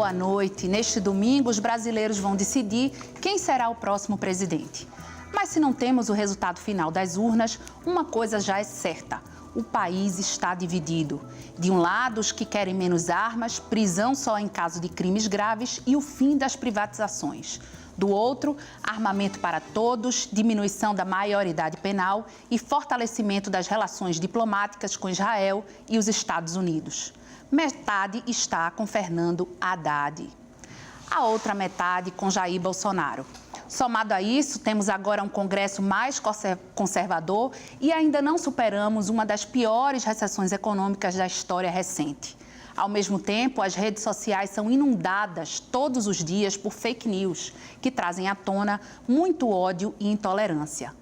boa noite. Neste domingo, os brasileiros vão decidir quem será o próximo presidente. Mas se não temos o resultado final das urnas, uma coisa já é certa: o país está dividido. De um lado, os que querem menos armas, prisão só em caso de crimes graves e o fim das privatizações. Do outro, armamento para todos, diminuição da maioridade penal e fortalecimento das relações diplomáticas com Israel e os Estados Unidos. Metade está com Fernando Haddad. A outra metade com Jair Bolsonaro. Somado a isso, temos agora um Congresso mais conservador e ainda não superamos uma das piores recessões econômicas da história recente. Ao mesmo tempo, as redes sociais são inundadas todos os dias por fake news, que trazem à tona muito ódio e intolerância.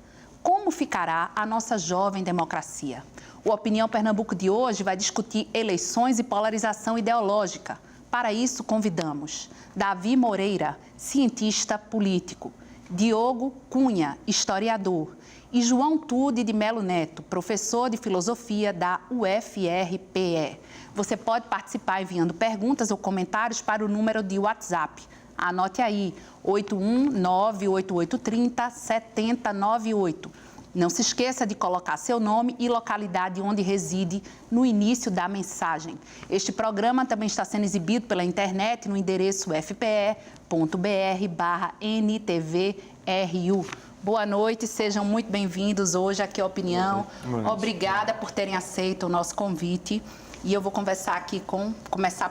Como ficará a nossa jovem democracia? O Opinião Pernambuco de hoje vai discutir eleições e polarização ideológica. Para isso, convidamos Davi Moreira, cientista político, Diogo Cunha, historiador, e João Tude de Melo Neto, professor de filosofia da UFRPE. Você pode participar enviando perguntas ou comentários para o número de WhatsApp. Anote aí, 81988307098. Não se esqueça de colocar seu nome e localidade onde reside no início da mensagem. Este programa também está sendo exibido pela internet no endereço fpe.br/NTVRU. Boa noite, sejam muito bem-vindos hoje aqui à Opinião. Obrigada por terem aceito o nosso convite. E eu vou começar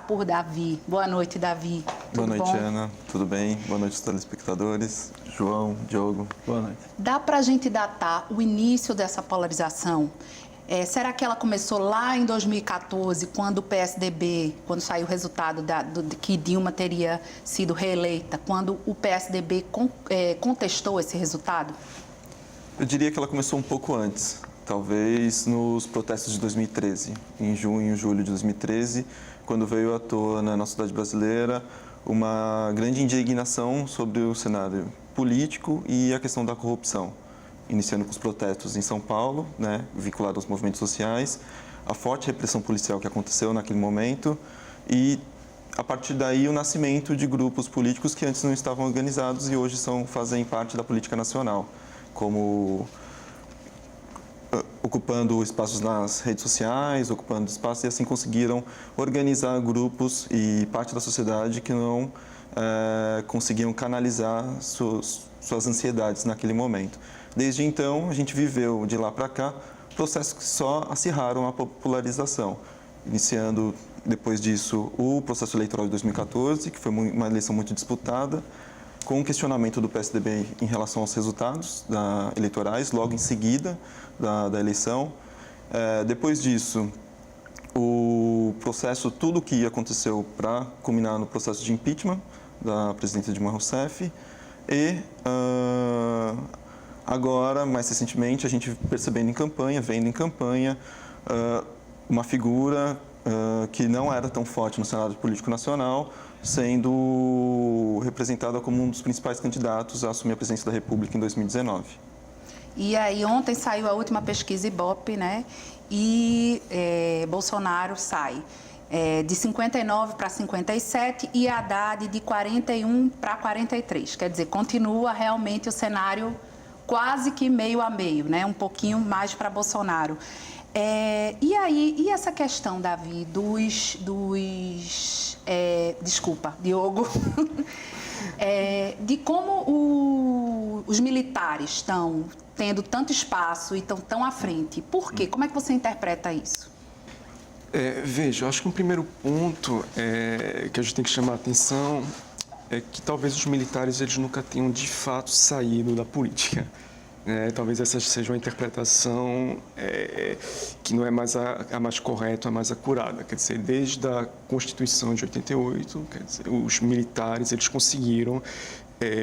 por Davi. Boa noite, Davi. Boa noite, bom? Ana. Tudo bem? Boa noite, telespectadores. João, Diogo, boa noite. Dá para a gente datar o início dessa polarização? Será que ela começou lá em 2014, quando o PSDB, quando saiu o resultado de que Dilma teria sido reeleita, quando o PSDB contestou esse resultado? Eu diria que ela começou um pouco antes, talvez nos protestos de 2013, em junho e julho de 2013, quando veio à tona na sociedade brasileira uma grande indignação sobre o cenário político e a questão da corrupção. Iniciando com os protestos em São Paulo, vinculado aos movimentos sociais, a forte repressão policial que aconteceu naquele momento e, a partir daí, o nascimento de grupos políticos que antes não estavam organizados e hoje fazem parte da política nacional, como ocupando espaços nas redes sociais, ocupando espaços e assim conseguiram organizar grupos e parte da sociedade que não conseguiam canalizar suas ansiedades naquele momento. Desde então, a gente viveu, de lá para cá, processos que só acirraram a popularização. Iniciando, depois disso, o processo eleitoral de 2014, que foi uma eleição muito disputada, com um questionamento do PSDB em relação aos resultados eleitorais, logo em seguida da eleição. Depois disso, o processo, tudo o que aconteceu para culminar no processo de impeachment da presidenta Dilma Rousseff e... agora, mais recentemente, a gente vendo em campanha, uma figura que não era tão forte no cenário político nacional, sendo representada como um dos principais candidatos a assumir a presidência da República em 2019. E aí, ontem saiu a última pesquisa Ibope, e Bolsonaro sai de 59 para 57 e Haddad de 41 para 43. Quer dizer, continua realmente o cenário quase que meio a meio, um pouquinho mais para Bolsonaro. E essa questão, Davi, desculpa, Diogo, de como os militares estão tendo tanto espaço e estão tão à frente. Por quê? Como é que você interpreta isso? Veja, eu acho que um primeiro ponto que a gente tem que chamar a atenção é que talvez os militares eles nunca tenham de fato saído da política. Talvez essa seja uma interpretação que não é mais a mais correta, a mais acurada. Quer dizer, desde a Constituição de 88, quer dizer, os militares eles conseguiram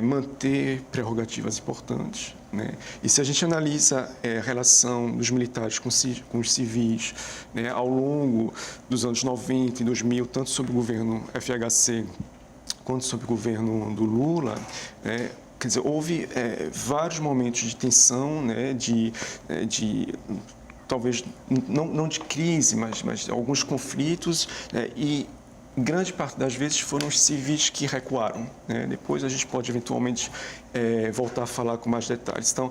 manter prerrogativas importantes. E se a gente analisa a relação dos militares com os civis ao longo dos anos 90 e 2000, tanto sob o governo FHC quanto sob o governo do Lula, quer dizer, houve vários momentos de tensão, talvez não de crise, mas alguns conflitos, e grande parte das vezes foram os civis que recuaram, né? Depois a gente pode eventualmente voltar a falar com mais detalhes. Então,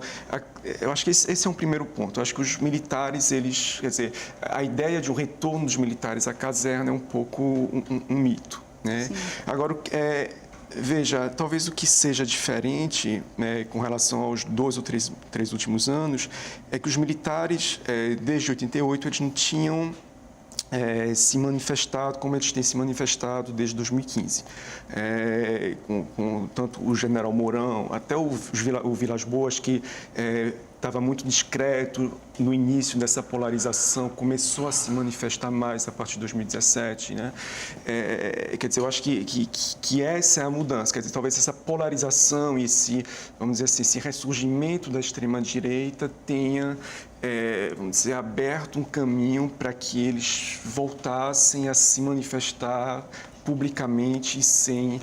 eu acho que esse é um primeiro ponto. Eu acho que os militares, quer dizer, a ideia de um retorno dos militares à caserna é um pouco um mito, né? Sim. Agora, veja, talvez o que seja diferente, né, com relação aos 2 ou 3 últimos anos é que os militares, desde 88, eles não tinham se manifestado como eles têm se manifestado desde 2015. Com tanto o general Mourão, até o Vilas Boas, que estava muito discreto no início dessa polarização, começou a se manifestar mais a partir de 2017, né? Quer dizer, eu acho que essa é a mudança. Quer dizer, talvez essa polarização e vamos dizer assim, esse ressurgimento da extrema-direita tenha, vamos dizer, aberto um caminho para que eles voltassem a se manifestar publicamente sem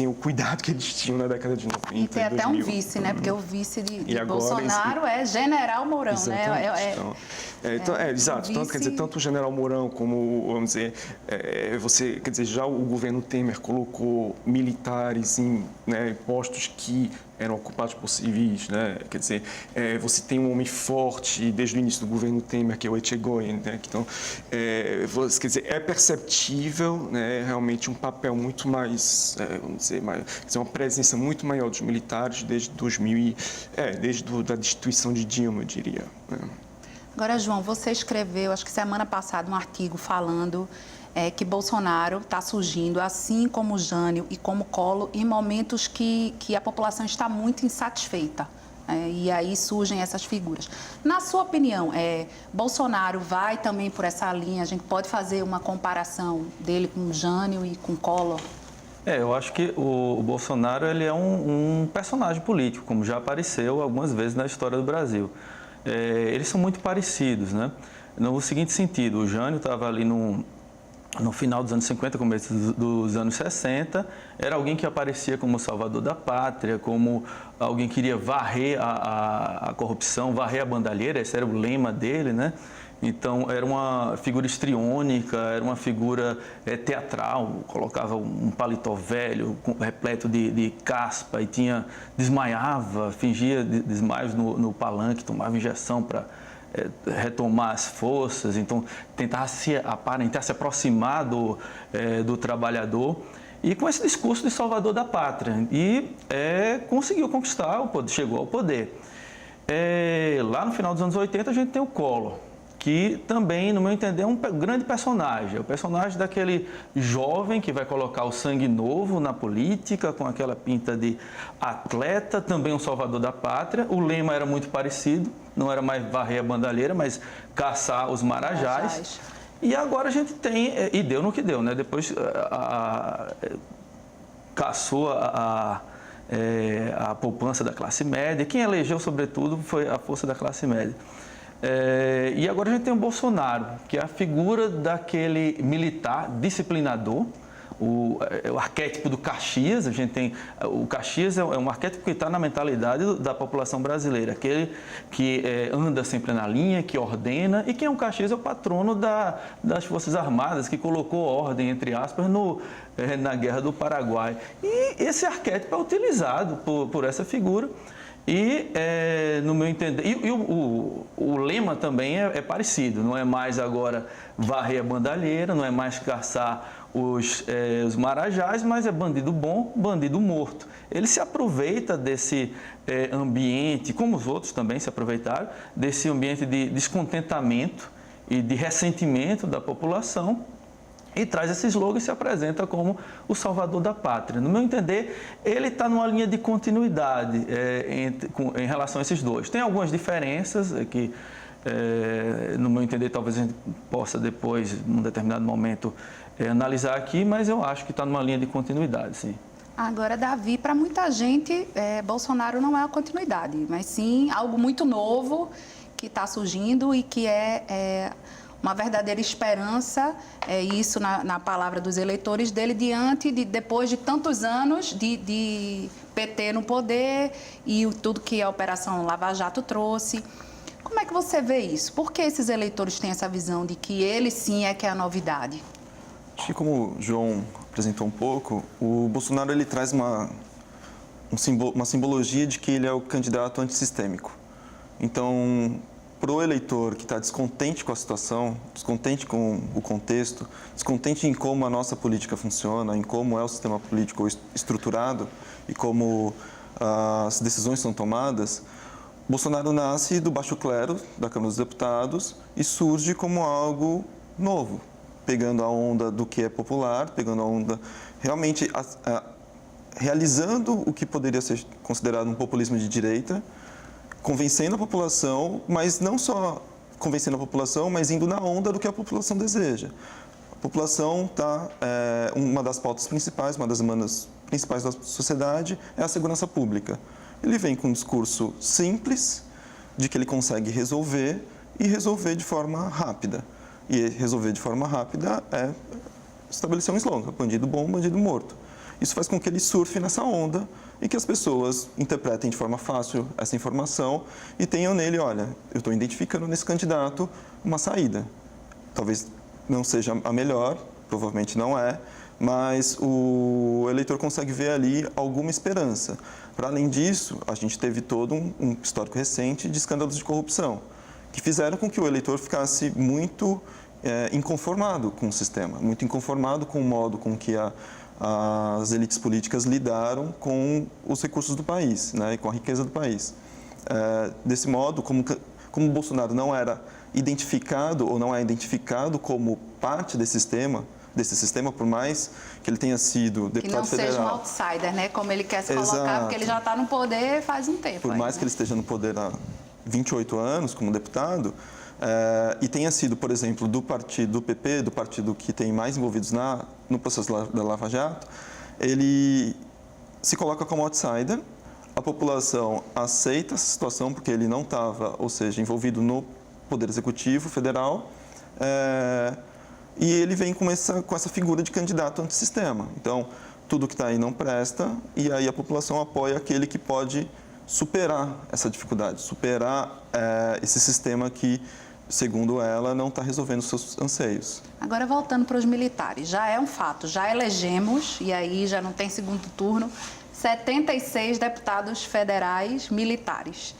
o cuidado que eles tinham na década de 90. E tem até 2000. um vice, né? Porque o vice de agora, Bolsonaro é General Mourão, né? Exato. Vice... Tanto, quer dizer, tanto o General Mourão como, vamos dizer, quer dizer, já o governo Temer colocou militares em postos que eram ocupados por civis, né? Quer dizer, você tem um homem forte desde o início do governo Temer, que é o Etchegoyen, né? Então, quer dizer, é perceptível, né, realmente um papel muito mais, vamos dizer, uma presença muito maior dos militares desde 2000 desde da destituição de Dilma, eu diria, né? Agora, João, você escreveu, acho que semana passada, um artigo falando que Bolsonaro está surgindo, assim como Jânio e como Collor, em momentos que a população está muito insatisfeita. E aí surgem essas figuras. Na sua opinião, Bolsonaro vai também por essa linha? A gente pode fazer uma comparação dele com Jânio e com Collor? Eu acho que o Bolsonaro ele é um personagem político, como já apareceu algumas vezes na história do Brasil. Eles são muito parecidos, né? No seguinte sentido, o Jânio estava ali no final dos anos 50, começo dos anos 60, era alguém que aparecia como salvador da pátria, como alguém que queria varrer a corrupção, varrer a bandalheira, esse era o lema dele, né? Então, era uma figura histriônica, era uma figura teatral, colocava um paletó velho, repleto de caspa, e desmaiava, fingia desmaios no palanque, tomava injeção para retomar as forças, então tentava aparentar se aproximar do trabalhador, e com esse discurso de salvador da pátria, e conseguiu conquistar o poder, chegou ao poder. Lá no final dos anos 80 a gente tem o Collor, que também, no meu entender, é um grande personagem. É o personagem daquele jovem que vai colocar o sangue novo na política, com aquela pinta de atleta, também um salvador da pátria. O lema era muito parecido, não era mais varrer a bandalheira, mas caçar os marajás. E agora a gente tem, e deu no que deu, né? Depois caçou a poupança da classe média. Quem elegeu, sobretudo, foi a força da classe média. E agora a gente tem o Bolsonaro, que é a figura daquele militar disciplinador, o arquétipo do Caxias. O Caxias é um arquétipo que está na mentalidade da população brasileira, aquele que anda sempre na linha, que ordena, e quem é o Caxias é o patrono das Forças Armadas, que colocou ordem, entre aspas, na Guerra do Paraguai. E esse arquétipo é utilizado por essa figura. E, no meu entender, o lema também é parecido, não é mais agora varrer a bandalheira, não é mais caçar os marajás, mas é bandido bom, bandido morto. Ele se aproveita desse ambiente, como os outros também se aproveitaram, desse ambiente de descontentamento e de ressentimento da população, e traz esse slogan e se apresenta como o salvador da pátria. No meu entender, ele está numa linha de continuidade em relação a esses dois. Tem algumas diferenças que, no meu entender, talvez a gente possa depois, num determinado momento, analisar aqui, mas eu acho que está numa linha de continuidade, sim. Agora, Davi, para muita gente, Bolsonaro não é a continuidade, mas sim algo muito novo que está surgindo e que uma verdadeira esperança, isso na palavra dos eleitores dele, depois de tantos anos de PT no poder e tudo que a Operação Lava Jato trouxe. Como é que você vê isso? Por que esses eleitores têm essa visão de que ele sim é que é a novidade? Acho que, como o João apresentou um pouco, o Bolsonaro ele traz uma simbologia de que ele é o candidato antissistêmico. Então, para o eleitor que está descontente com a situação, descontente com o contexto, descontente em como a nossa política funciona, em como é o sistema político estruturado e como as decisões são tomadas, Bolsonaro nasce do baixo clero da Câmara dos Deputados e surge como algo novo, pegando a onda do que é popular, pegando a onda realmente realizando o que poderia ser considerado um populismo de direita, convencendo a população, mas não só convencendo a população, mas indo na onda do que a população deseja. A população está, uma das pautas principais, uma das demandas principais da sociedade é a segurança pública. Ele vem com um discurso simples, de que ele consegue resolver e resolver de forma rápida. E resolver de forma rápida é estabelecer um slogan: bandido bom, bandido morto. Isso faz com que ele surfe nessa onda e que as pessoas interpretem de forma fácil essa informação e tenham nele, olha, eu estou identificando nesse candidato uma saída. Talvez não seja a melhor, provavelmente não é, mas o eleitor consegue ver ali alguma esperança. Para além disso, a gente teve todo um histórico recente de escândalos de corrupção, que fizeram com que o eleitor ficasse muito inconformado com o sistema, muito inconformado com o modo com que as elites políticas lidaram com os recursos do país, né, e com a riqueza do país. Desse modo, como o Bolsonaro não era identificado ou não é identificado como parte desse sistema, por mais que ele tenha sido deputado federal. Que não seja um outsider, né? Como ele quer se colocar, porque ele já está no poder faz um tempo. Por mais que ele esteja no poder há 28 anos como deputado, e tenha sido, por exemplo, do partido do PP, do partido que tem mais envolvidos no processo da Lava Jato, ele se coloca como outsider, a população aceita essa situação porque ele não estava, ou seja, envolvido no Poder Executivo Federal, e ele vem com essa figura de candidato antissistema. Então, tudo que está aí não presta, e aí a população apoia aquele que pode superar essa dificuldade, superar esse sistema que, segundo ela, não está resolvendo os seus anseios. Agora, voltando para os militares, já é um fato, já elegemos, e aí já não tem segundo turno, 76 deputados federais militares.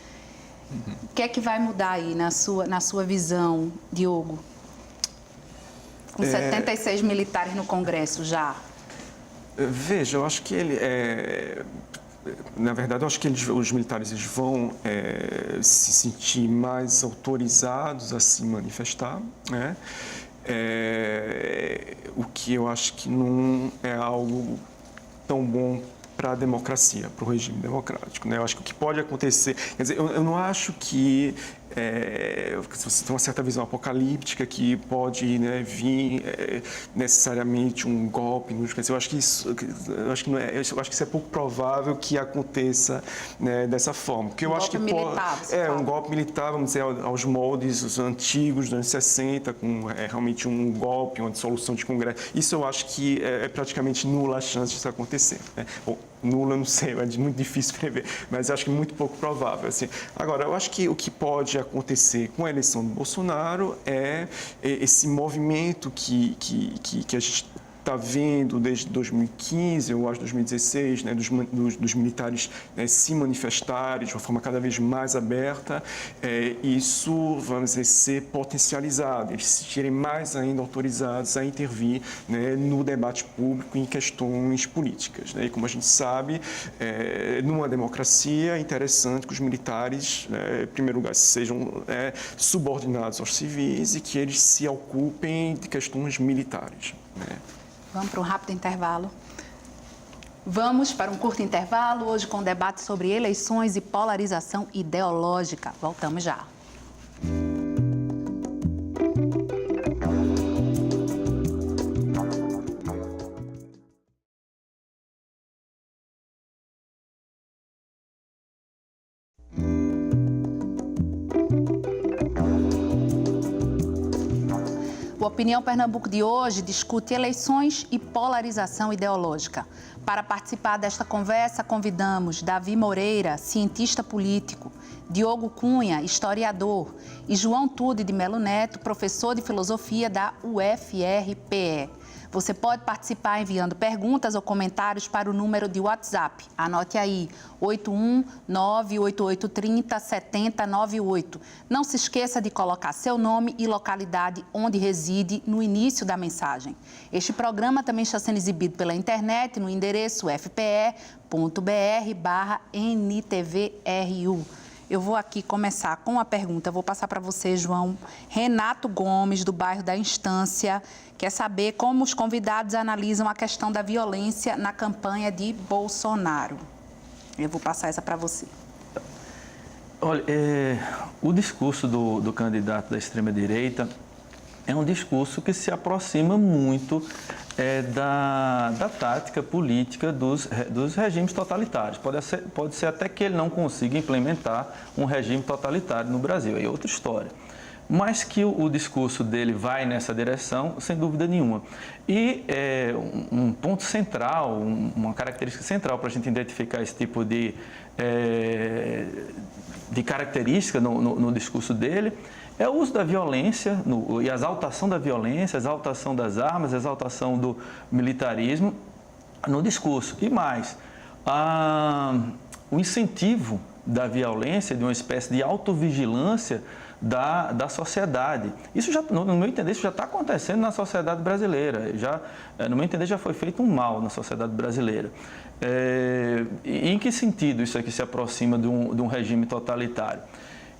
O que é que vai mudar aí na sua visão, Diogo? Com 76 militares no Congresso já. Veja, eu acho que na verdade, eu acho que os militares vão se sentir mais autorizados a se manifestar, né? O que eu acho que não é algo tão bom para a democracia, para o regime democrático, né? Eu acho que o que pode acontecer... Quer dizer, eu não acho que você tem uma certa visão apocalíptica que pode, né, vir necessariamente um golpe. Quer dizer, eu acho que isso é pouco provável que aconteça, né, dessa forma. Porque eu acho que um golpe militar, vamos dizer, aos moldes antigos dos anos 60, com realmente um golpe, uma dissolução de Congresso. Isso eu acho que é praticamente nula a chance disso acontecer, né? Bom, nula, não sei, é muito difícil prever, mas acho que muito pouco provável. Assim. Agora, eu acho que o que pode acontecer com a eleição do Bolsonaro é esse movimento que a gente está vendo desde 2015 ou acho 2016, né, dos militares, né, se manifestarem de uma forma cada vez mais aberta, isso, vamos dizer, ser potencializado, eles se sentirem mais ainda autorizados a intervir, né, no debate público em questões políticas, né? E como a gente sabe, numa democracia é interessante que os militares, em primeiro lugar, sejam subordinados aos civis e que eles se ocupem de questões militares, né? Vamos para um rápido intervalo. Vamos para um curto intervalo, hoje com debate sobre eleições e polarização ideológica. Voltamos já. O O Opinião Pernambuco de hoje discute eleições e polarização ideológica. Para participar desta conversa, convidamos Davi Moreira, cientista político, Diogo Cunha, historiador, e João Tude de Melo Neto, professor de filosofia da UFRPE. Você pode participar enviando perguntas ou comentários para o número de WhatsApp. Anote aí, 81988307098. Não se esqueça de colocar seu nome e localidade onde reside no início da mensagem. Este programa também está sendo exibido pela internet no endereço fpe.br/NTVRU. Eu vou aqui começar com uma pergunta, vou passar para você, João. Renato Gomes, do bairro da Instância, quer saber como os convidados analisam a questão da violência na campanha de Bolsonaro. Eu vou passar essa para você. Olha, o discurso do candidato da extrema-direita é um discurso que se aproxima muito da tática política dos regimes totalitários. Pode ser até que ele não consiga implementar um regime totalitário no Brasil, é outra história. Mas que o discurso dele vai nessa direção, sem dúvida nenhuma. E um ponto central, uma característica central para a gente identificar esse tipo de característica no discurso dele é o uso da violência e a exaltação da violência, a exaltação das armas, a exaltação do militarismo no discurso. E mais, o incentivo da violência, de uma espécie de autovigilância da sociedade. Isso, no meu entender, isso já está acontecendo na sociedade brasileira. No meu entender, já foi feito um mal na sociedade brasileira. E em que sentido isso aqui se aproxima de um regime totalitário?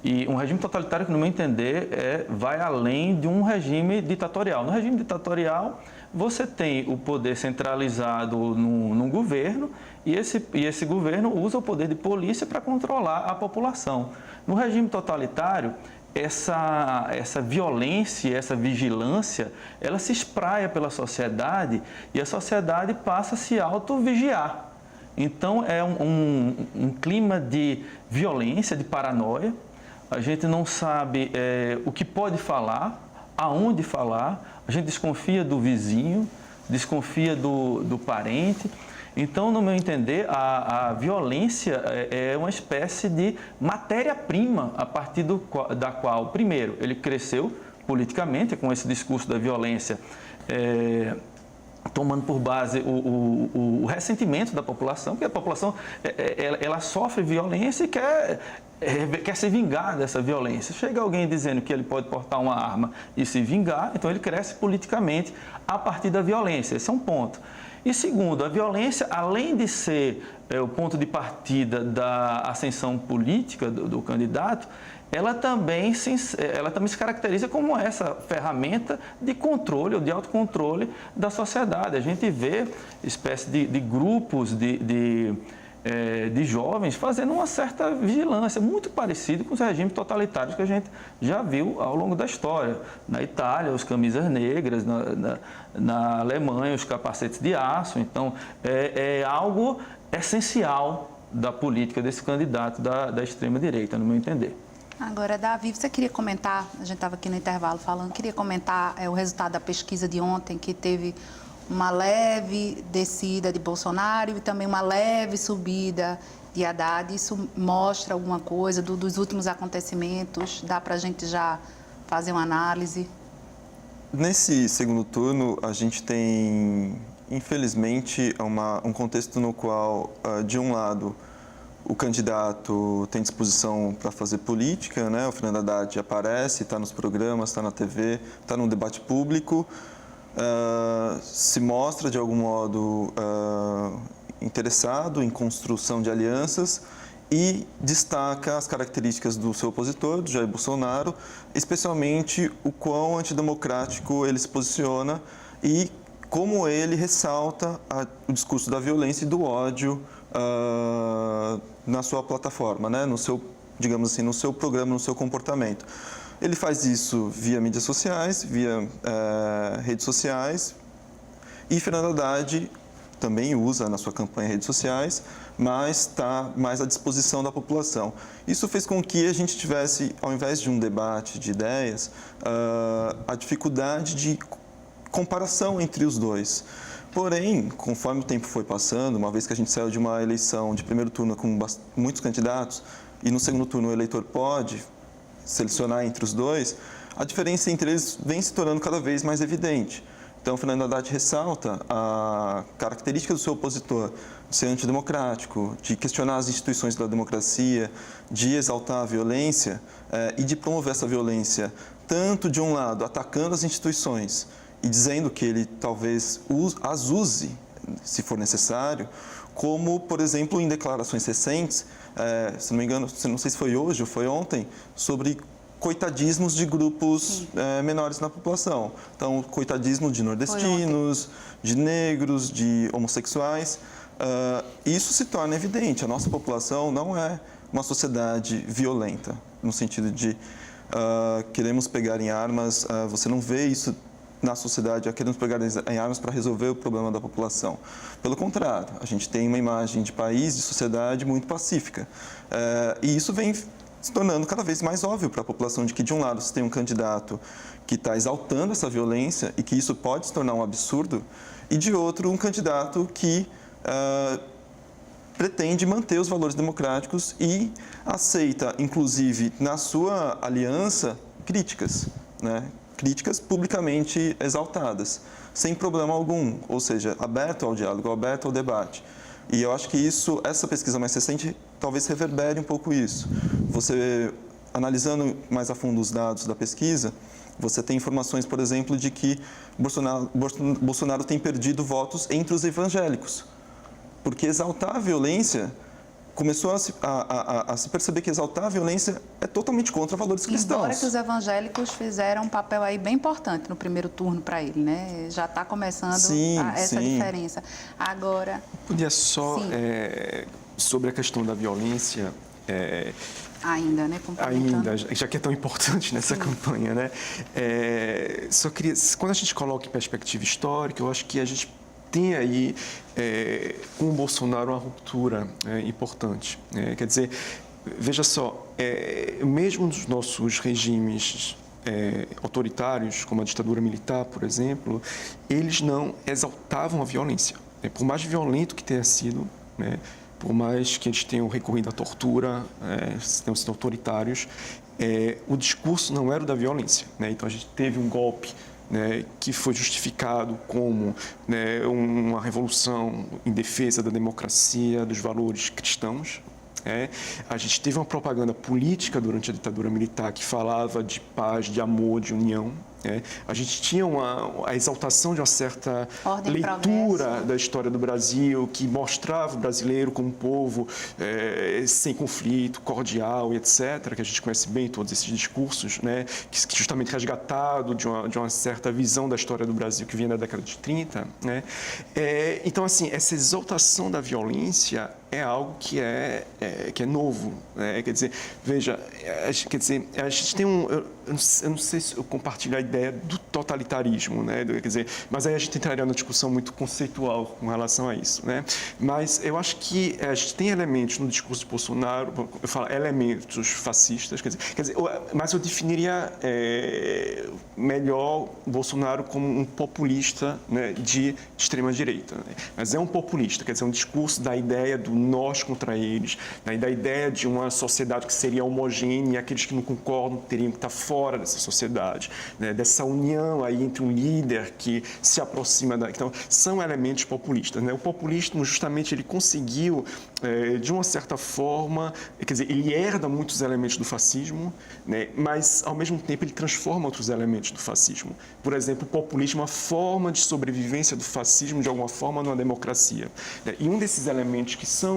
E um regime totalitário que, no meu entender, vai além de um regime ditatorial. No regime ditatorial, você tem o poder centralizado num governo e esse governo usa o poder de polícia para controlar a população. No regime totalitário, essa violência, essa vigilância, ela se espraia pela sociedade e a sociedade passa a se autovigiar. Então, é um clima de violência, de paranoia. A gente não sabe o que pode falar, aonde falar, a gente desconfia do vizinho, desconfia do parente. Então, no meu entender, a violência é uma espécie de matéria-prima a partir da qual, primeiro, ele cresceu politicamente com esse discurso da violência, tomando por base o ressentimento da população, porque a população ela sofre violência e quer se vingar dessa violência. Chega alguém dizendo que ele pode portar uma arma e se vingar, então ele cresce politicamente a partir da violência. Esse é um ponto. E segundo, a violência, além de ser o ponto de partida da ascensão política do candidato, ela também se caracteriza como essa ferramenta de controle ou de autocontrole da sociedade. A gente vê espécie de grupos de jovens fazendo uma certa vigilância, muito parecido com os regimes totalitários que a gente já viu ao longo da história. Na Itália, os camisas negras, na Alemanha, os capacetes de aço. Então, é algo essencial da política desse candidato da extrema-direita, no meu entender. Agora, Davi, você queria comentar, a gente estava aqui no intervalo falando, queria comentar o resultado da pesquisa de ontem, que teve uma leve descida de Bolsonaro e também uma leve subida de Haddad. Isso mostra alguma coisa dos últimos acontecimentos? Dá para a gente já fazer uma análise? Nesse segundo turno, a gente tem, infelizmente, um contexto no qual, de um lado, o candidato tem disposição para fazer política, né? O Fernando Haddad aparece, está nos programas, está na TV, está no debate público, se mostra, de algum modo, interessado em construção de alianças e destaca as características do seu opositor, do Jair Bolsonaro, especialmente o quão antidemocrático ele se posiciona e como ele ressalta o discurso da violência e do ódio na sua plataforma, né? No seu, digamos assim, no seu programa, no seu comportamento. Ele faz isso via mídias sociais, via redes sociais, e Fernando Haddad também usa na sua campanha redes sociais, mas está mais à disposição da população. Isso fez com que a gente tivesse, ao invés de um debate de ideias, a dificuldade de comparação entre os dois. Porém, conforme o tempo foi passando, uma vez que a gente saiu de uma eleição de primeiro turno com muitos candidatos, e no segundo turno o eleitor pode selecionar entre os dois, a diferença entre eles vem se tornando cada vez mais evidente. Então, Fernando Haddad ressalta a característica do seu opositor de ser antidemocrático, de questionar as instituições da democracia, de exaltar a violência e de promover essa violência, tanto de um lado atacando as instituições e dizendo que ele talvez as use, se for necessário, como, por exemplo, em declarações recentes, se não me engano, não sei se foi hoje ou foi ontem, sobre coitadismos de grupos menores na população. Então, coitadismo de nordestinos, de negros, de homossexuais. Isso se torna evidente. A nossa população não é uma sociedade violenta, no sentido de queremos pegar em armas. Você não vê isso na sociedade, queremos pegar em armas para resolver o problema da população. Pelo contrário, a gente tem uma imagem de país, de sociedade muito pacífica. E isso vem se tornando cada vez mais óbvio para a população de que, de um lado, você tem um candidato que está exaltando essa violência e que isso pode se tornar um absurdo, e, de outro, um candidato que pretende manter os valores democráticos e aceita, inclusive, na sua aliança, críticas, né? Críticas publicamente exaltadas, sem problema algum, ou seja, aberto ao diálogo, aberto ao debate. E eu acho que essa pesquisa mais recente talvez reverbere um pouco isso. Você, analisando mais a fundo os dados da pesquisa, você tem informações, por exemplo, de que Bolsonaro tem perdido votos entre os evangélicos, porque exaltar a violência, começou a se perceber que exaltar a violência é totalmente contra valores cristãos. Embora que os evangélicos fizeram um papel aí bem importante no primeiro turno para ele, né? Já está começando essa diferença. Agora... Podia só, sobre a questão da violência... Ainda, né? Ainda, já que é tão importante nessa campanha, né? Só queria... Quando a gente coloca em perspectiva histórica, eu acho que a gente tem aí, com o Bolsonaro, uma ruptura importante. Quer dizer, veja só, mesmo nos nossos regimes autoritários, como a ditadura militar, por exemplo, eles não exaltavam a violência. Por mais violento que tenha sido, né, por mais que eles tenham recorrido à tortura, tenham sido autoritários, o discurso não era o da violência, né? Então, a gente teve um golpe, né, que foi justificado como, né, uma revolução em defesa da democracia, dos valores cristãos. A gente teve uma propaganda política durante a ditadura militar que falava de paz, de amor, de união. A gente tinha a exaltação de uma certa leitura da história do Brasil, que mostrava o brasileiro como um povo sem conflito, cordial e etc., que a gente conhece bem todos esses discursos, né, que justamente resgatado de uma certa visão da história do Brasil que vinha da década de 30. Né? Então, assim, essa exaltação da violência é algo que é novo. Né? Quer dizer, veja, a gente tem eu não sei se eu compartilho a ideia do totalitarismo, né? Quer dizer, mas aí a gente entraria numa discussão muito conceitual com relação a isso, né? Mas eu acho que a gente tem elementos no discurso de Bolsonaro, eu falo elementos fascistas, quer dizer, mas eu definiria melhor Bolsonaro como um populista, né, de extrema-direita. Né? Mas é um populista, quer dizer, um discurso da ideia do nós contra eles, né, da ideia de uma sociedade que seria homogênea e aqueles que não concordam teriam que estar fora dessa sociedade, né, dessa união aí entre um líder que se aproxima da... Então, são elementos populistas. Né? O populismo, justamente, ele conseguiu, de uma certa forma, quer dizer, ele herda muitos elementos do fascismo, né, mas, ao mesmo tempo, ele transforma outros elementos do fascismo. Por exemplo, o populismo é uma forma de sobrevivência do fascismo, de alguma forma, numa democracia. Né? E um desses elementos que são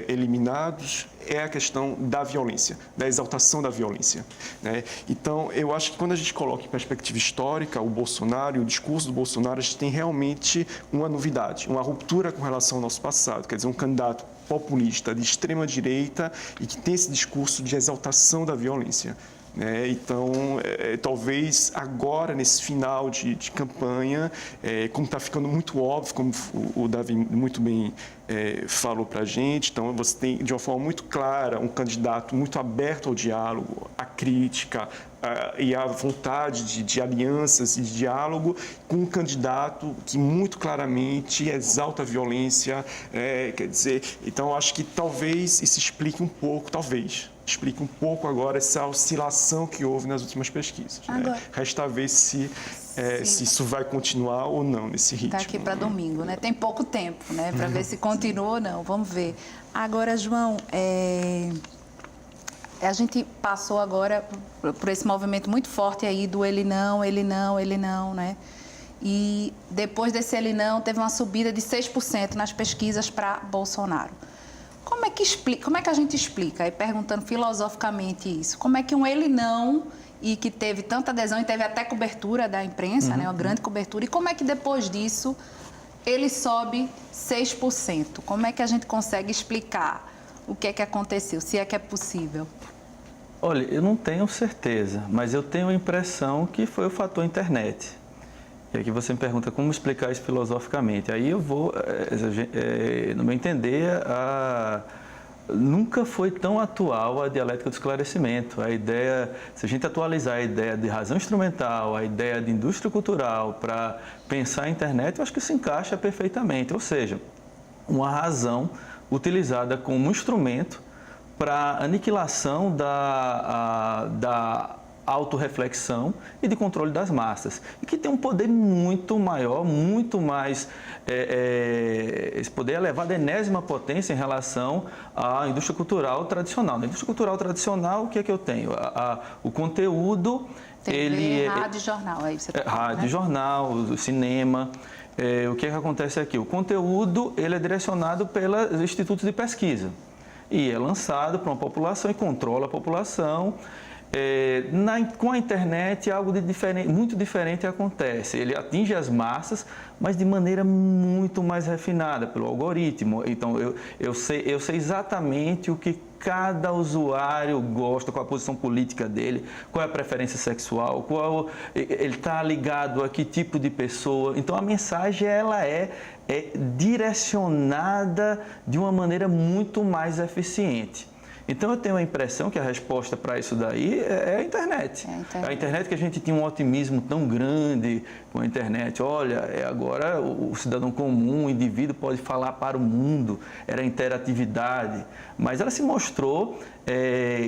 eliminados é a questão da violência, da exaltação da violência. Né? Então, eu acho que quando a gente coloca em perspectiva histórica o Bolsonaro e o discurso do Bolsonaro, a gente tem realmente uma novidade, uma ruptura com relação ao nosso passado. Quer dizer, um candidato populista de extrema-direita e que tem esse discurso de exaltação da violência. né? Então, talvez agora, nesse final de campanha, como está ficando muito óbvio, como o Davi muito bem falou para a gente, então você tem, de uma forma muito clara, um candidato muito aberto ao diálogo, à crítica, e à vontade de alianças e de diálogo, com um candidato que muito claramente exalta a violência, quer dizer, então acho que talvez isso explique um pouco, explique um pouco agora essa oscilação que houve nas últimas pesquisas. Né? Resta ver se isso vai continuar ou não nesse ritmo. Daqui para domingo, né? Tem pouco tempo, né? Para ver se continua ou não. Vamos ver. Agora, João, a gente passou agora por esse movimento muito forte aí do ele não, né? E depois desse ele não, teve uma subida de 6% nas pesquisas para Bolsonaro. Como é que a gente explica, aí perguntando filosoficamente isso, como é que um ele não, e que teve tanta adesão e teve até cobertura da imprensa, né, uma grande cobertura, e como é que depois disso ele sobe 6%? Como é que a gente consegue explicar o que é que aconteceu, se é que é possível? Olha, eu não tenho certeza, mas eu tenho a impressão que foi o fator internet. E aqui você me pergunta como explicar isso filosoficamente. Aí eu vou, no meu entender, nunca foi tão atual a dialética do esclarecimento. A ideia, se a gente atualizar a ideia de razão instrumental, a ideia de indústria cultural para pensar a internet, eu acho que se encaixa perfeitamente. Ou seja, uma razão utilizada como instrumento para aniquilação da autorreflexão e de controle das massas, e que tem um poder muito maior, muito mais, esse poder é elevado à enésima potência em relação à indústria cultural tradicional. Na indústria cultural tradicional, o que é que eu tenho? O conteúdo... TV, rádio e jornal, aí você tá falando, rádio, né? jornal, o cinema. O que é que acontece aqui? O conteúdo ele é direcionado pelos institutos de pesquisa e é lançado para uma população e controla a população. Com a internet, algo muito diferente acontece. Ele atinge as massas, mas de maneira muito mais refinada pelo algoritmo. Então, eu sei exatamente o que cada usuário gosta, qual a posição política dele, qual é a preferência sexual, ele está ligado a que tipo de pessoa. Então, a mensagem ela é direcionada de uma maneira muito mais eficiente. Então, eu tenho a impressão que a resposta para isso daí é a internet. A internet que a gente tinha um otimismo tão grande com a internet. Olha, agora o cidadão comum, o indivíduo pode falar para o mundo, era interatividade. Mas ela se mostrou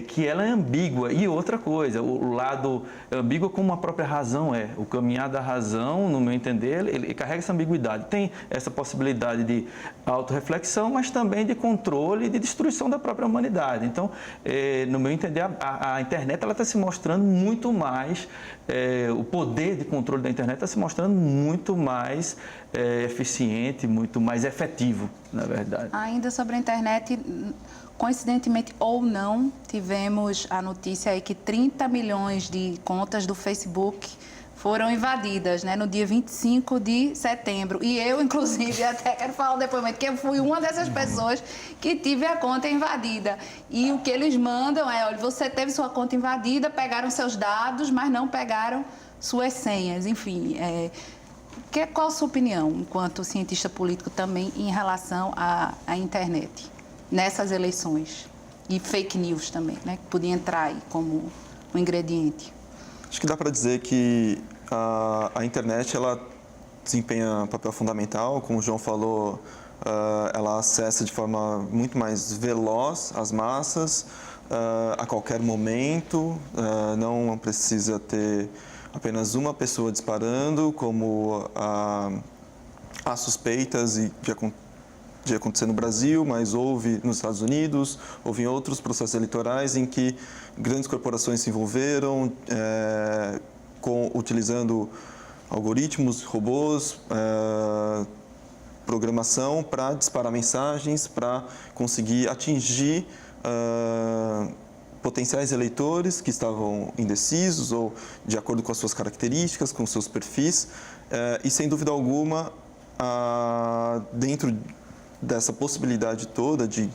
que ela é ambígua. E outra coisa, o lado ambíguo como a própria razão é. O caminhar da razão, no meu entender, ele carrega essa ambiguidade. Tem essa possibilidade de autorreflexão, mas também de controle e de destruição da própria humanidade. Então, no meu entender, a internet está se mostrando muito mais, o poder de controle da internet está se mostrando muito mais eficiente, muito mais efetivo, na verdade. Ainda sobre a internet, coincidentemente ou não, tivemos a notícia aí que 30 milhões de contas do Facebook foram invadidas, né, no dia 25 de setembro. E eu, inclusive, até quero falar um depoimento, que eu fui uma dessas pessoas que tive a conta invadida. E o que eles mandam é, olha, você teve sua conta invadida, pegaram seus dados, mas não pegaram suas senhas. Enfim, qual a sua opinião, enquanto cientista político também, em relação à internet, nessas eleições? E fake news também, né, que podia entrar aí como um ingrediente. Acho que dá para dizer que a internet ela desempenha um papel fundamental, como o João falou, ela acessa de forma muito mais veloz as massas, a qualquer momento, não precisa ter apenas uma pessoa disparando, como há suspeitas de acontecer no Brasil, mas houve nos Estados Unidos, houve em outros processos eleitorais em que grandes corporações se envolveram utilizando algoritmos, robôs, programação para disparar mensagens, para conseguir atingir potenciais eleitores que estavam indecisos ou de acordo com as suas características, com seus perfis. E, sem dúvida alguma, dentro dessa possibilidade toda de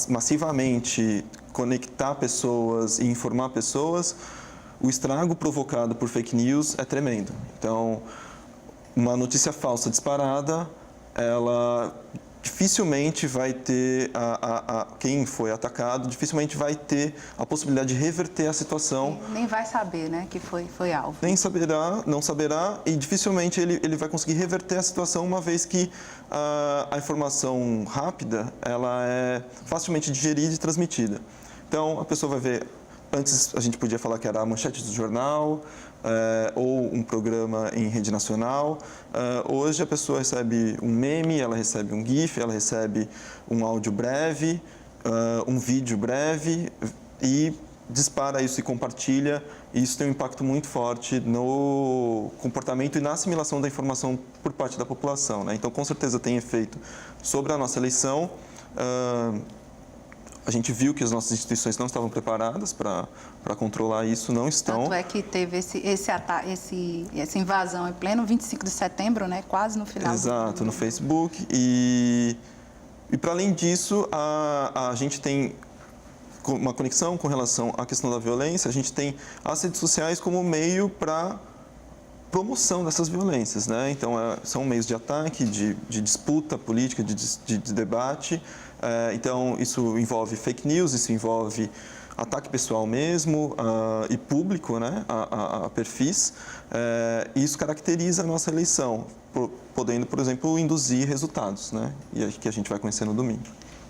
massivamente conectar pessoas e informar pessoas, o estrago provocado por fake news é tremendo. Então, uma notícia falsa disparada, ela dificilmente vai ter, quem foi atacado, dificilmente vai ter a possibilidade de reverter a situação. Nem vai saber, né, que foi alvo. Nem saberá, não saberá, e dificilmente ele vai conseguir reverter a situação, uma vez que a informação rápida, ela é facilmente digerida e transmitida. Então, a pessoa vai ver, antes a gente podia falar que era a manchete do jornal, ou um programa em rede nacional. Hoje a pessoa recebe um meme, ela recebe um GIF, ela recebe um áudio breve, um vídeo breve e dispara isso e compartilha. E isso tem um impacto muito forte no comportamento e na assimilação da informação por parte da população, né? Então, com certeza tem efeito sobre a nossa eleição. A gente viu que as nossas instituições não estavam preparadas para controlar isso, não estão. Tanto é que teve essa invasão em pleno 25 de setembro, né? Quase no final. Exato, no Facebook. E para além disso, a gente tem uma conexão com relação à questão da violência. A gente tem as redes sociais como meio para promoção dessas violências, né? Então, são meios de ataque, de disputa política, de debate. Então, isso envolve fake news, isso envolve ataque pessoal mesmo e público, né, a perfis. E isso caracteriza a nossa eleição, podendo, por exemplo, induzir resultados, né, e que a gente vai conhecer no domingo.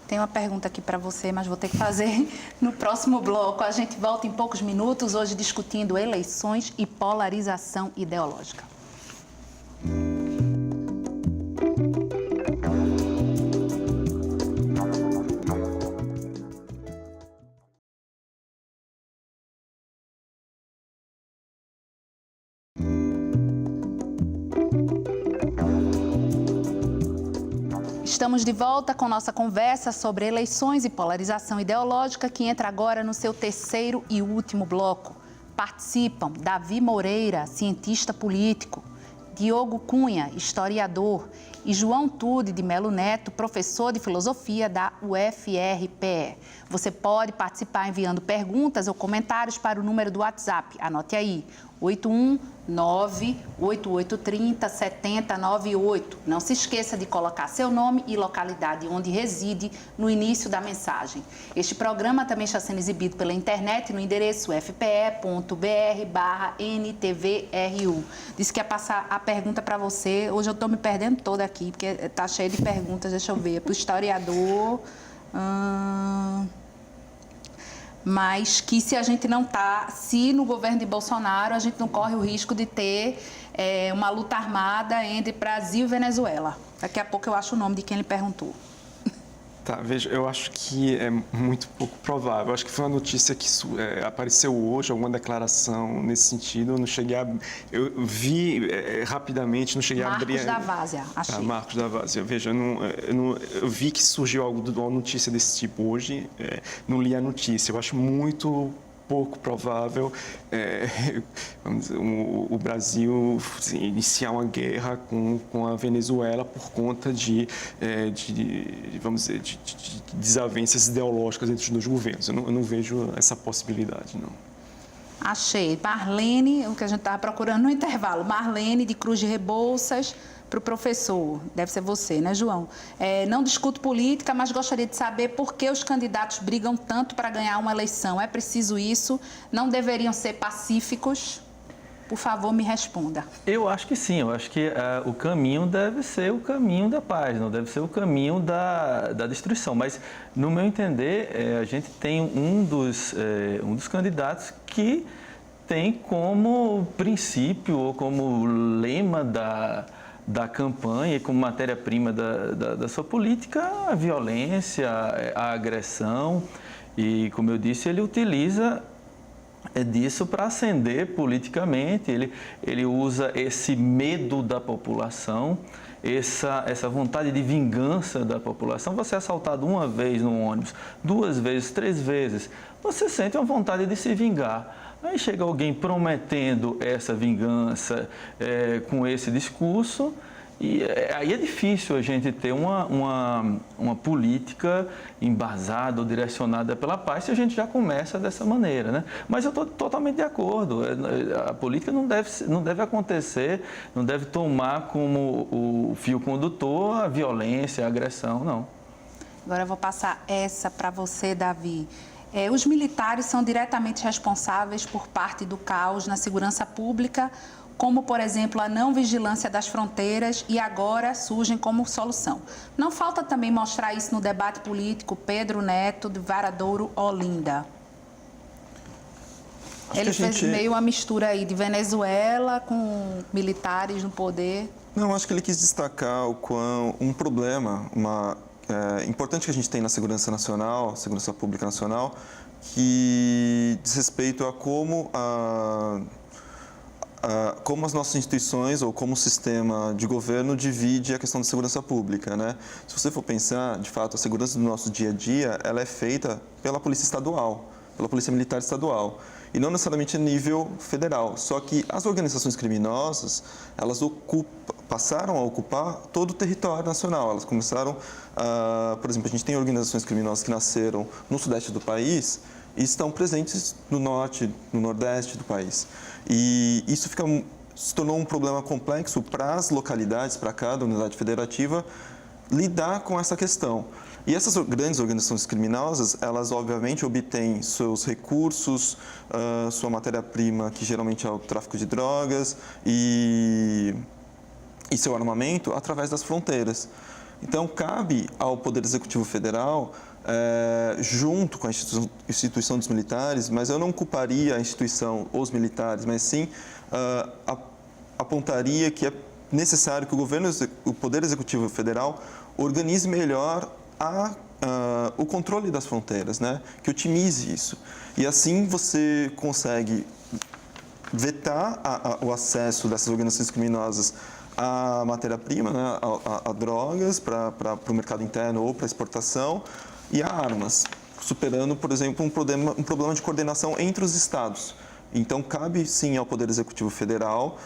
Tem uma pergunta aqui para você, mas vou ter que fazer no próximo bloco. A gente volta em poucos minutos, hoje discutindo eleições e polarização ideológica. Estamos de volta com nossa conversa sobre eleições e polarização ideológica, que entra agora no seu terceiro e último bloco. Participam Davi Moreira, cientista político, Diogo Cunha, historiador, e João Tude de Melo Neto, professor de filosofia da UFRPE. Você pode participar enviando perguntas ou comentários para o número do WhatsApp. Anote aí, 819-8830-7098. Não se esqueça de colocar seu nome e localidade onde reside no início da mensagem. Este programa também está sendo exibido pela internet no endereço fpe.br/NTVRU. Disse que ia passar a pergunta para você. Hoje eu estou me perdendo toda aqui, porque está cheio de perguntas. Deixa eu ver. Para o historiador... Mas que se a gente não está, se no governo de Bolsonaro a gente não corre o risco de ter uma luta armada entre Brasil e Venezuela. Daqui a pouco eu acho o nome de quem lhe perguntou. Tá, veja, eu acho que é muito pouco provável. Eu acho que foi uma notícia que apareceu hoje, alguma declaração nesse sentido. Eu não cheguei a... Eu vi rapidamente, não cheguei a abrir... Marcos da Várzea, achei. Tá, Marcos da Várzea. Veja, eu vi que surgiu uma notícia desse tipo hoje, não li a notícia. Eu acho muito pouco provável vamos dizer, o Brasil iniciar uma guerra com a Venezuela por conta vamos dizer, de desavenças ideológicas entre os dois governos. Eu não vejo essa possibilidade, não. Achei. Marlene, o que a gente estava procurando no intervalo. Marlene, de Cruz de Rebouças, para o professor. Deve ser você, né, João? Não discuto política, mas gostaria de saber por que os candidatos brigam tanto para ganhar uma eleição. É preciso isso? Não deveriam ser pacíficos? Por favor, me responda. Eu acho que sim. Eu acho que o caminho deve ser o caminho da paz, não deve ser o caminho da destruição. Mas, no meu entender, a gente tem um dos candidatos que tem como princípio ou como lema da campanha e como matéria-prima da sua política a violência, a agressão. E, como eu disse, ele utiliza disso para ascender politicamente. Ele usa esse medo da população, essa vontade de vingança da população. Você é assaltado uma vez no ônibus, 2 vezes, 3 vezes, você sente uma vontade de se vingar. Aí chega alguém prometendo essa vingança com esse discurso E aí é difícil a gente ter uma política embasada ou direcionada pela paz se a gente já começa dessa maneira, né? Mas eu estou totalmente de acordo. A política não deve acontecer, não deve tomar como o fio condutor a violência, a agressão, não. Agora eu vou passar essa para você, Davi. Os militares são diretamente responsáveis por parte do caos na segurança pública, como, por exemplo, a não vigilância das fronteiras, e agora surgem como solução. Não falta também mostrar isso no debate político. Pedro Neto, de Varadouro, Olinda. Ele fez meio uma mistura aí de Venezuela com militares no poder. Não, acho que ele quis destacar um problema, importante que a gente tem na segurança nacional, segurança pública nacional, que diz respeito a como as nossas instituições ou como o sistema de governo divide a questão da segurança pública, né? Se você for pensar, de fato, a segurança do nosso dia a dia, ela é feita pela Polícia Estadual, pela Polícia Militar Estadual, e não necessariamente a nível federal. Só que as organizações criminosas, elas passaram a ocupar todo o território nacional. Elas começaram, por exemplo, a gente tem organizações criminosas que nasceram no sudeste do país e estão presentes no norte, no nordeste do país. E isso se tornou um problema complexo para as localidades, para cada unidade federativa, lidar com essa questão. E essas grandes organizações criminosas, elas obviamente obtêm seus recursos, sua matéria-prima, que geralmente é o tráfico de drogas, e seu armamento através das fronteiras. Então, cabe ao Poder Executivo Federal, junto com a instituição dos militares, mas eu não culparia a instituição, os militares, mas sim apontaria que é necessário que o Poder Executivo Federal organize melhor o controle das fronteiras, né? Que otimize isso. E assim você consegue vetar o acesso dessas organizações criminosas à matéria-prima, né? a drogas para o mercado interno ou para exportação, e a armas, superando, por exemplo, um problema de coordenação entre os estados. Então, cabe sim ao Poder Executivo Federal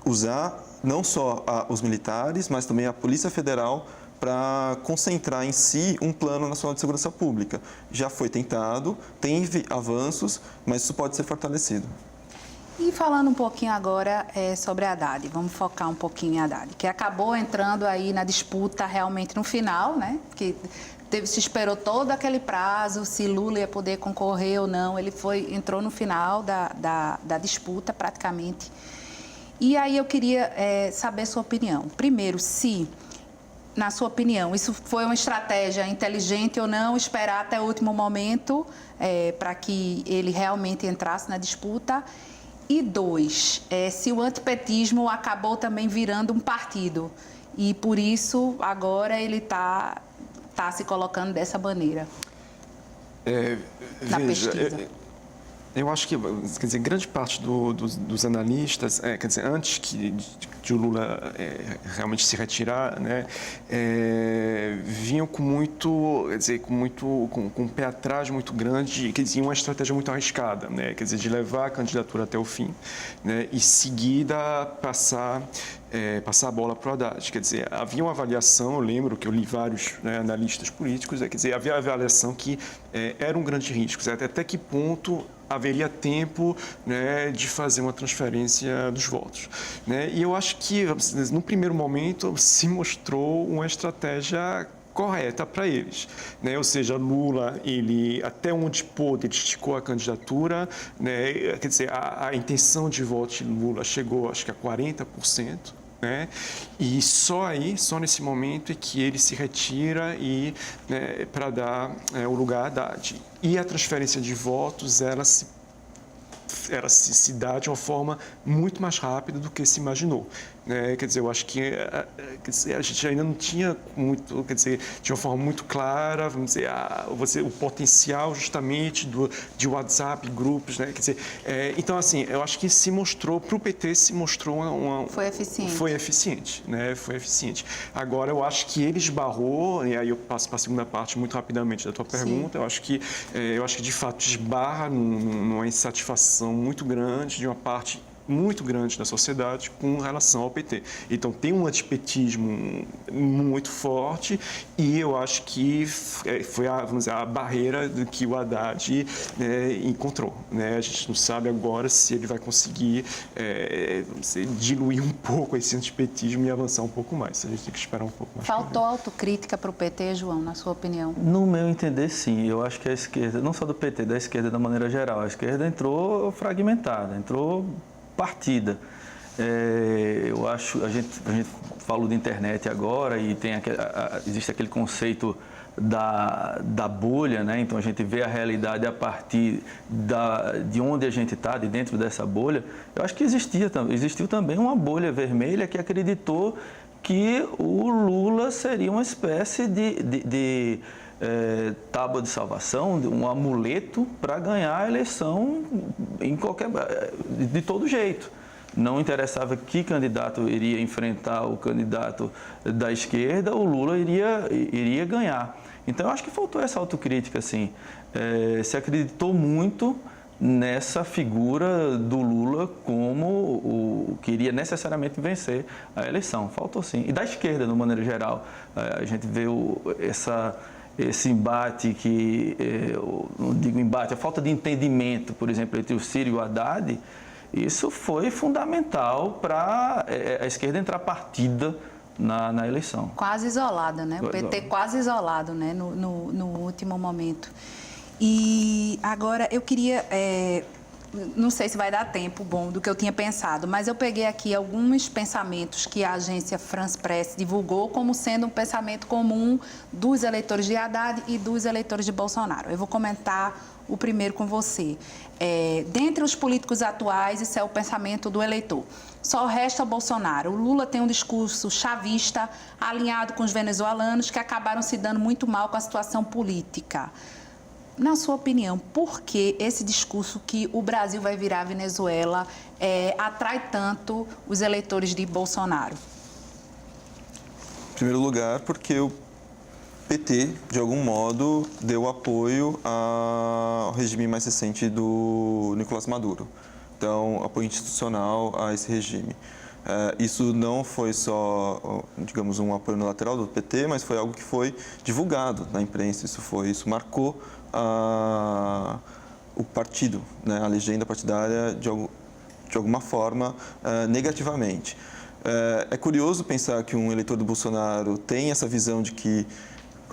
usar não só os militares, mas também a Polícia Federal para concentrar em si um plano nacional de segurança pública. Já foi tentado, teve avanços, mas isso pode ser fortalecido. E falando um pouquinho agora sobre a Haddad, vamos focar um pouquinho em Haddad, que acabou entrando aí na disputa realmente no final, né? Que se esperou todo aquele prazo, se Lula ia poder concorrer ou não, ele entrou no final da disputa praticamente. E aí eu queria saber sua opinião. Primeiro, se, na sua opinião, isso foi uma estratégia inteligente ou não, esperar até o último momento para que ele realmente entrasse na disputa. E dois, se o antipetismo acabou também virando um partido e por isso agora ele está se colocando dessa maneira na pesquisa. Eu acho que, quer dizer, grande parte dos analistas, quer dizer, antes de o Lula realmente se retirar, né, vinham com muito, quer dizer, com um pé atrás muito grande, quer dizer, uma estratégia muito arriscada, né, quer dizer, de levar a candidatura até o fim, né, e seguida passar a bola para o Haddad. Quer dizer, havia uma avaliação, eu lembro que eu li vários, né, analistas políticos, quer dizer, havia a avaliação que era um grande risco, até que ponto haveria tempo, né, de fazer uma transferência dos votos, né? E eu acho que, no primeiro momento, se mostrou uma estratégia correta para eles, né? Ou seja, Lula, ele até onde pôde, ele esticou a candidatura, né? Quer dizer, a intenção de voto de Lula chegou, acho que a 40%. Né? E só nesse momento é que ele se retira para dar o lugar a Haddad. E a transferência de votos, ela se dá de uma forma muito mais rápida do que se imaginou. Né? Quer dizer, eu acho que a gente ainda não tinha muito, quer dizer, de uma forma muito clara, vamos dizer, o potencial justamente de WhatsApp, grupos, né? Quer dizer, então, assim, eu acho que se mostrou, para o PT se mostrou Foi eficiente. Foi eficiente, né? Foi eficiente. Agora, eu acho que ele esbarrou, e aí eu passo para a segunda parte muito rapidamente da tua pergunta, eu acho que de fato esbarra numa insatisfação muito grande de uma parte muito grande da sociedade com relação ao PT. Então, tem um antipetismo muito forte e eu acho que foi vamos dizer, a barreira que o Haddad encontrou. Né? A gente não sabe agora se ele vai conseguir diluir um pouco esse antipetismo e avançar um pouco mais. A gente tem que esperar um pouco mais. Faltou autocrítica para o PT, João, na sua opinião? No meu entender, sim. Eu acho que a esquerda, não só do PT, da esquerda da maneira geral, a esquerda entrou fragmentada, entrou partida. Eu acho, a gente falou de internet agora e existe aquele conceito da bolha, né? Então a gente vê a realidade a partir de onde a gente está, de dentro dessa bolha. Eu acho que existiu também uma bolha vermelha que acreditou que o Lula seria uma espécie de tábua de salvação, um amuleto para ganhar a eleição de todo jeito. Não interessava que candidato iria enfrentar o candidato da esquerda, o Lula iria ganhar. Então, eu acho que faltou essa autocrítica, assim. Se acreditou muito nessa figura do Lula como o que iria necessariamente vencer a eleição. Faltou, sim. E da esquerda, de maneira geral. A gente vê esse embate não digo embate, a falta de entendimento, por exemplo, entre o Ciro e o Haddad, isso foi fundamental para a esquerda entrar partida na eleição. Quase isolada, né? O PT quase isolado, né? No último momento. E agora eu queria... não sei se vai dar tempo bom do que eu tinha pensado, mas eu peguei aqui alguns pensamentos que a agência France Press divulgou como sendo um pensamento comum dos eleitores de Haddad e dos eleitores de Bolsonaro. Eu vou comentar o primeiro com você. Dentre os políticos atuais, esse é o pensamento do eleitor. Só resta Bolsonaro. O Lula tem um discurso chavista, alinhado com os venezuelanos, que acabaram se dando muito mal com a situação política. Na sua opinião, por que esse discurso que o Brasil vai virar Venezuela atrai tanto os eleitores de Bolsonaro? Em primeiro lugar, porque o PT, de algum modo, deu apoio ao regime mais recente do Nicolás Maduro. Então, apoio institucional a esse regime. Isso não foi só, digamos, um apoio unilateral do PT, mas foi algo que foi divulgado na imprensa. Isso marcou o partido, né, a legenda partidária, de alguma forma, negativamente. É curioso pensar que um eleitor do Bolsonaro tem essa visão de que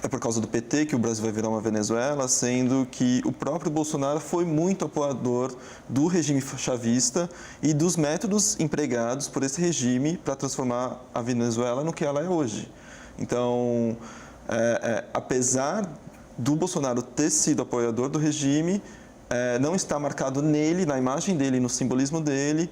é por causa do PT que o Brasil vai virar uma Venezuela, sendo que o próprio Bolsonaro foi muito apoiador do regime chavista e dos métodos empregados por esse regime para transformar a Venezuela no que ela é hoje. Então, apesar do Bolsonaro ter sido apoiador do regime, não está marcado nele, na imagem dele, no simbolismo dele,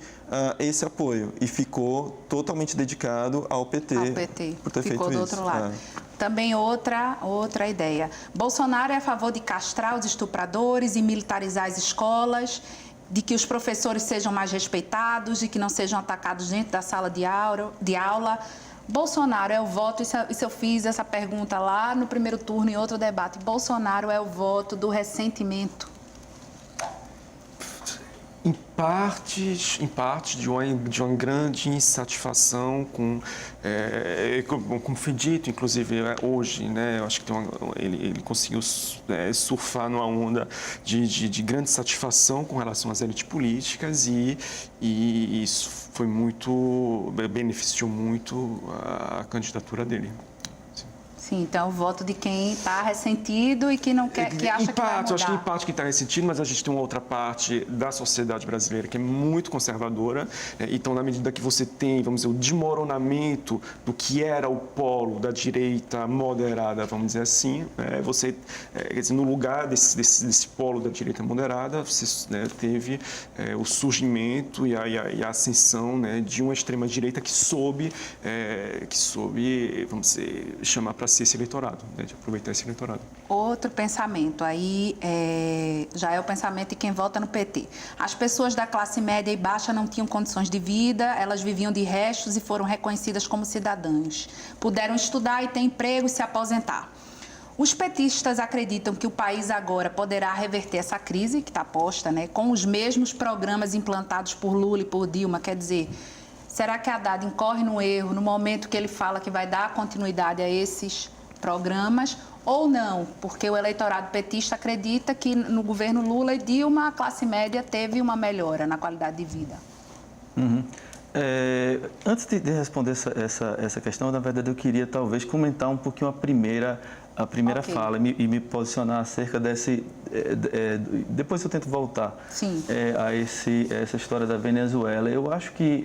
esse apoio. E ficou totalmente dedicado ao PT. Ao PT. Por ter ficou feito do isso. outro lado. Também outra ideia. Bolsonaro é a favor de castrar os estupradores e militarizar as escolas, de que os professores sejam mais respeitados, de que não sejam atacados dentro da sala de aula. Bolsonaro é o voto, isso eu fiz essa pergunta lá no primeiro turno em outro debate, Bolsonaro é o voto do ressentimento? Em parte de uma grande insatisfação como foi dito, inclusive, hoje, né? Eu acho que ele conseguiu surfar numa onda de grande satisfação com relação às elites políticas e isso foi beneficiou muito a candidatura dele. Sim, então o voto de quem está ressentido e que não quer, que acha que vai mudar. Acho que em parte quem está ressentido, mas a gente tem uma outra parte da sociedade brasileira que é muito conservadora. Então, na medida que você tem, vamos dizer, o desmoronamento do que era o polo da direita moderada, vamos dizer assim, você, quer dizer, no lugar desse polo da direita moderada, você teve o surgimento e a ascensão de uma extrema-direita que soube, vamos dizer, chamar para si esse eleitorado, de aproveitar esse eleitorado. Outro pensamento, aí já é o pensamento de quem vota no PT. As pessoas da classe média e baixa não tinham condições de vida, elas viviam de restos e foram reconhecidas como cidadãs. Puderam estudar e ter emprego e se aposentar. Os petistas acreditam que o país agora poderá reverter essa crise que está posta, né, com os mesmos programas implantados por Lula e por Dilma. Quer dizer, será que Haddad incorre no erro no momento que ele fala que vai dar continuidade a esses programas ou não? Porque o eleitorado petista acredita que no governo Lula e Dilma a classe média teve uma melhora na qualidade de vida. Antes de responder essa questão, na verdade eu queria talvez comentar um pouquinho a primeira Okay. fala e me posicionar acerca desse... depois eu tento voltar a essa história da Venezuela. Eu acho que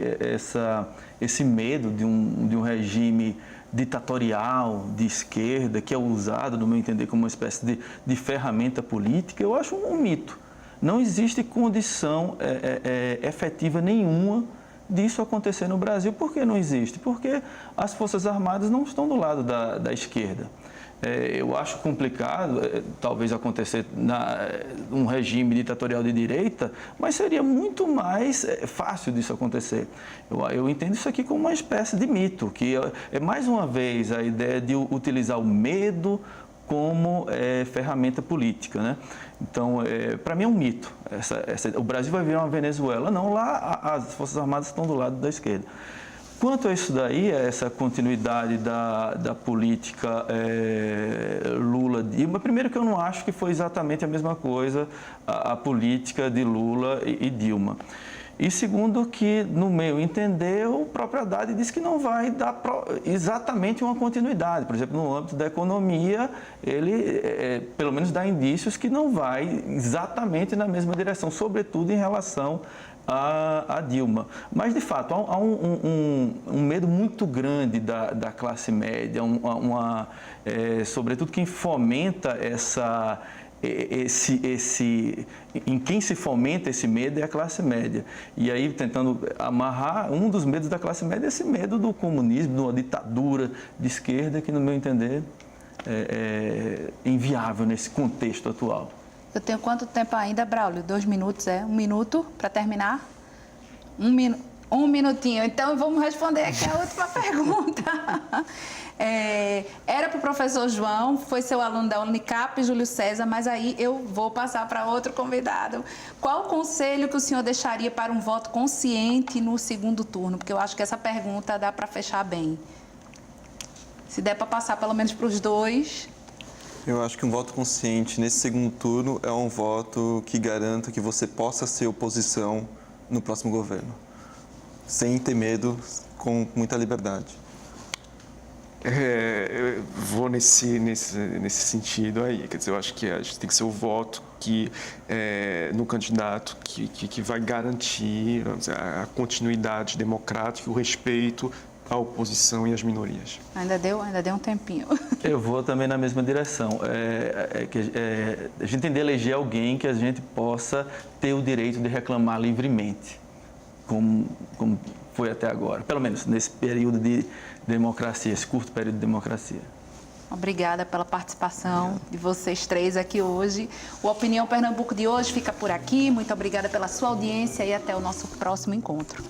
esse medo de um regime ditatorial de esquerda, que é usado, no meu entender, como uma espécie de ferramenta política, eu acho um mito. Não existe condição efetiva nenhuma disso acontecer no Brasil. Por que não existe? Porque as Forças Armadas não estão do lado da esquerda. Eu acho complicado, talvez, acontecer num regime ditatorial de direita, mas seria muito mais fácil disso acontecer. Eu entendo isso aqui como uma espécie de mito, que é mais uma vez a ideia de utilizar o medo como ferramenta política, né? Então, para mim é um mito. O Brasil vai virar uma Venezuela. Não, lá as Forças Armadas estão do lado da esquerda. Quanto a isso daí, essa continuidade da política Lula-Dilma, primeiro que eu não acho que foi exatamente a mesma coisa a política de Lula e Dilma. E segundo que, no meu entender, o próprio Haddad disse que não vai dar exatamente uma continuidade. Por exemplo, no âmbito da economia, ele pelo menos dá indícios que não vai exatamente na mesma direção, sobretudo em relação a Dilma. Mas, de fato, há um medo muito grande da classe média, sobretudo quem fomenta em quem se fomenta esse medo é a classe média. E aí, tentando amarrar, um dos medos da classe média é esse medo do comunismo, de uma ditadura de esquerda que, no meu entender, é inviável nesse contexto atual. Eu tenho quanto tempo ainda, Braulio? 2 minutos, 1 minuto para terminar? 1 minutinho. Então, vamos responder aqui a última pergunta. Era para o professor João, foi seu aluno da Unicap, Júlio César, mas aí eu vou passar para outro convidado. Qual o conselho que o senhor deixaria para um voto consciente no segundo turno? Porque eu acho que essa pergunta dá para fechar bem. Se der para passar pelo menos para os dois... Eu acho que um voto consciente nesse segundo turno é um voto que garanta que você possa ser oposição no próximo governo, sem ter medo, com muita liberdade. Eu vou nesse sentido aí. Quer dizer, eu acho que a gente tem que ser o voto no candidato que vai garantir, vamos dizer, a continuidade democrática, o respeito à oposição e às minorias. Ainda deu um tempinho. Eu vou também na mesma direção. A gente tem de eleger alguém que a gente possa ter o direito de reclamar livremente, como foi até agora, pelo menos nesse período de democracia, esse curto período de democracia. Obrigada pela participação de vocês três aqui hoje. O Opinião Pernambuco de hoje fica por aqui. Muito obrigada pela sua audiência e até o nosso próximo encontro.